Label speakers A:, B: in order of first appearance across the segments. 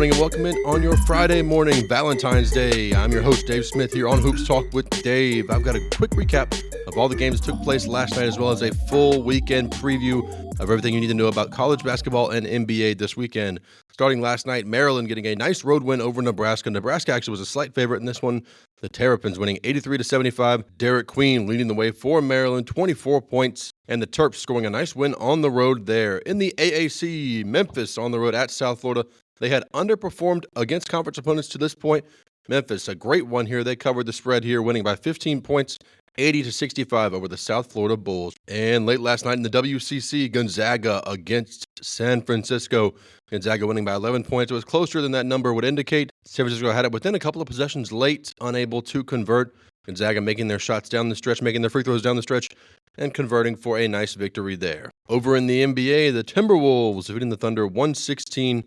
A: morning and welcome in on your Friday morning, Valentine's Day. I'm your host, Dave Smith, here on Hoops Talk with Dave. I've got a quick recap of all the games that took place last night, as well as a full weekend preview of everything you need to know about college basketball and NBA this weekend. Starting last night, Maryland getting a nice road win over Nebraska. Nebraska actually was a slight favorite in this one. The Terrapins winning 83-75. Derek Queen leading the way for Maryland, 24 points. And the Terps scoring a nice win on the road there. In the AAC, Memphis on the road at South Florida. They had underperformed against conference opponents to this point. Memphis, a great one here. They covered the spread here, winning by 15 points, 80-65 over the South Florida Bulls. And late last night in the WCC, Gonzaga against San Francisco. Gonzaga winning by 11 points. It was closer than that number would indicate. San Francisco had it within a couple of possessions late, unable to convert. Gonzaga making their shots down the stretch, making their free throws down the stretch, and converting for a nice victory there. Over in the NBA, the Timberwolves defeating the Thunder 116-101.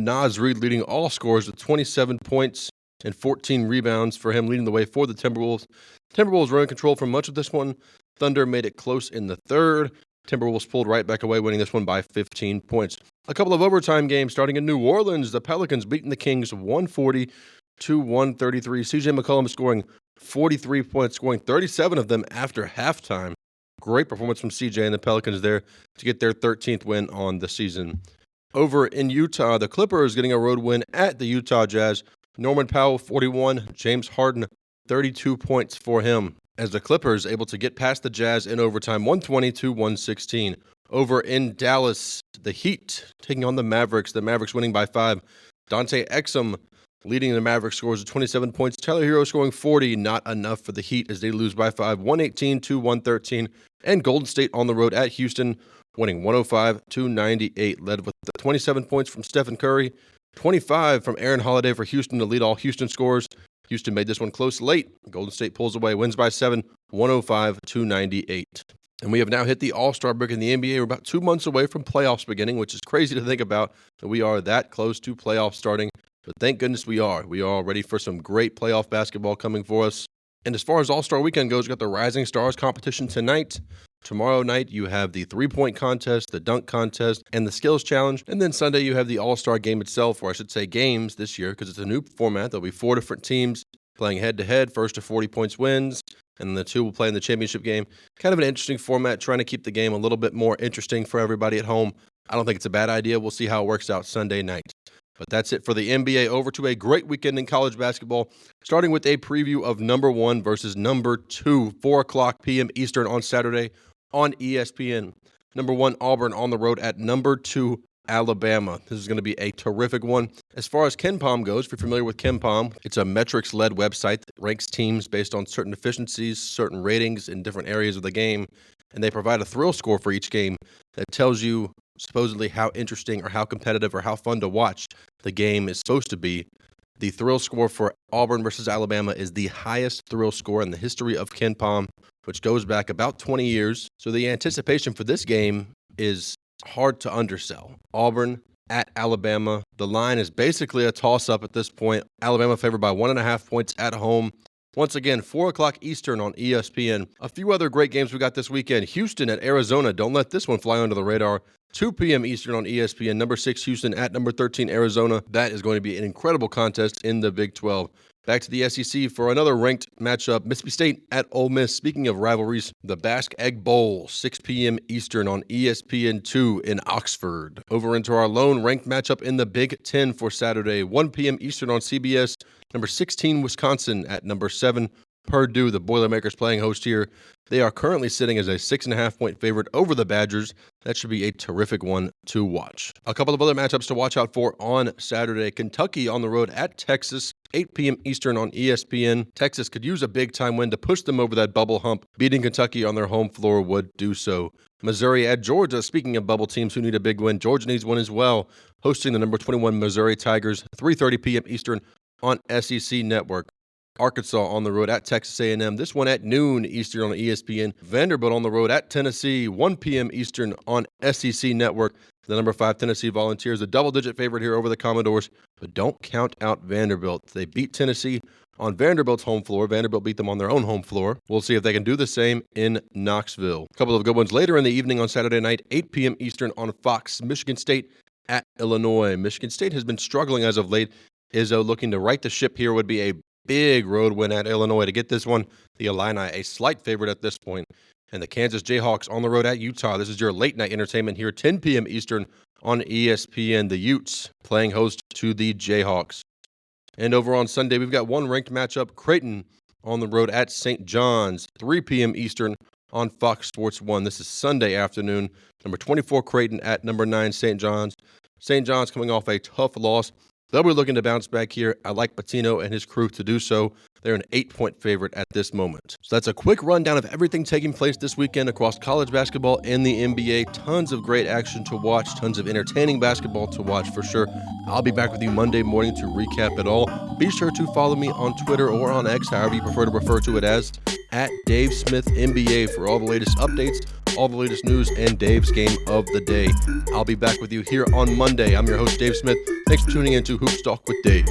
A: Naz Reid leading all scorers with 27 points and 14 rebounds for him, leading the way for the Timberwolves. Timberwolves were in control for much of this one. Thunder made it close in the third. Timberwolves pulled right back away, winning this one by 15 points. A couple of overtime games starting in New Orleans. The Pelicans beating the Kings 140-133. CJ McCollum scoring 43 points, scoring 37 of them after halftime. Great performance from CJ and the Pelicans there to get their 13th win on the season. Over in Utah, the Clippers getting a road win at the Utah Jazz. Norman Powell, 41. James Harden, 32 points for him, as the Clippers able to get past the Jazz in overtime, 120-116. Over in Dallas, the Heat taking on the Mavericks winning by 5. Dante Exum leading the Mavericks, scores of 27 points. Tyler Hero scoring 40, not enough for the Heat as they lose by 5, 118-113. And Golden State on the road at Houston, winning 105-98, led with 27 points from Stephen Curry, 25 from Aaron Holiday for Houston to lead all Houston scores. Houston made this one close late. Golden State pulls away, wins by 7, 105-98. And we have now hit the All-Star break in the NBA. We're about 2 months away from playoffs beginning, which is crazy to think about that we are that close to playoffs starting. But thank goodness we are. We are all ready for some great playoff basketball coming for us. And as far as All-Star Weekend goes, we've got the Rising Stars competition tonight. Tomorrow night, you have the three-point contest, the dunk contest, and the skills challenge. And then Sunday, you have the All-Star game itself, or I should say games this year, because it's a new format. There'll be 4 different teams playing head-to-head. First to 40 points wins, and the 2 will play in the championship game. Kind of an interesting format, trying to keep the game a little bit more interesting for everybody at home. I don't think it's a bad idea. We'll see how it works out Sunday night. But that's it for the NBA. Over to a great weekend in college basketball, starting with a preview of number 1 versus number 2, 4 o'clock p.m. Eastern on Saturday on ESPN. Number 1, Auburn on the road at number 2, Alabama. This is going to be a terrific one. As far as KenPom goes, if you're familiar with KenPom, it's a metrics-led website that ranks teams based on certain efficiencies, certain ratings in different areas of the game, and they provide a thrill score for each game that tells you supposedly how interesting or how competitive or how fun to watch the game is supposed to be. The thrill score for Auburn versus Alabama is the highest thrill score in the history of KenPom, which goes back about 20 years. So the anticipation for this game is hard to undersell. Auburn at Alabama. The line is basically a toss-up at this point. Alabama favored by 1.5 points at home. Once again, 4 o'clock Eastern on ESPN. A few other great games we got this weekend. Houston at Arizona. Don't let this one fly under the radar. 2 p.m. Eastern on ESPN. Number 6 Houston at number 13 Arizona. That is going to be an incredible contest in the Big 12. Back to the SEC for another ranked matchup. Mississippi State at Ole Miss. Speaking of rivalries, the Basque Egg Bowl, 6 p.m. Eastern on ESPN2 in Oxford. Over into our lone ranked matchup in the Big 10 for Saturday, 1 p.m. Eastern on CBS. Number 16 Wisconsin at number 7 Purdue. The Boilermakers playing host here. They are currently sitting as a 6.5-point favorite over the Badgers. That should be a terrific one to watch. A couple of other matchups to watch out for on Saturday. Kentucky on the road at Texas, 8 p.m. Eastern on ESPN. Texas could use a big-time win to push them over that bubble hump. Beating Kentucky on their home floor would do so. Missouri at Georgia. Speaking of bubble teams who need a big win, Georgia needs one as well. Hosting the number 21 Missouri Tigers, 3:30 p.m. Eastern on SEC Network. Arkansas on the road at Texas A&M. This one at noon Eastern on ESPN. Vanderbilt on the road at Tennessee, 1 p.m. Eastern on SEC Network. The number 5 Tennessee Volunteers, a double-digit favorite here over the Commodores, but don't count out Vanderbilt. They beat Tennessee on Vanderbilt's home floor. Vanderbilt beat them on their own home floor. We'll see if they can do the same in Knoxville. A couple of good ones later in the evening on Saturday night, 8 p.m. Eastern on Fox. Michigan State at Illinois. Michigan State has been struggling as of late. Izzo looking to right the ship here would be a big road win at Illinois to get this one. The Illini a slight favorite at this point. And the Kansas Jayhawks on the road at Utah. This is your late night entertainment here, 10 p.m. Eastern on ESPN. The Utes playing host to the Jayhawks. And over on Sunday, we've got one ranked matchup, Creighton on the road at St. John's, 3 p.m. Eastern on Fox Sports 1. This is Sunday afternoon. Number 24 Creighton at number 9 St. John's. St. John's coming off a tough loss. They'll be looking to bounce back here. I like Patino and his crew to do so. They're an 8-point favorite at this moment. So that's a quick rundown of everything taking place this weekend across college basketball and the NBA. Tons of great action to watch, tons of entertaining basketball to watch for sure. I'll be back with you Monday morning to recap it all. Be sure to follow me on Twitter or on X, however you prefer to refer to it as, at Dave Smith NBA for all the latest updates, all the latest news, and Dave's game of the day. I'll be back with you here on Monday. I'm your host, Dave Smith. Thanks for tuning in to Hoops Talk with Dave.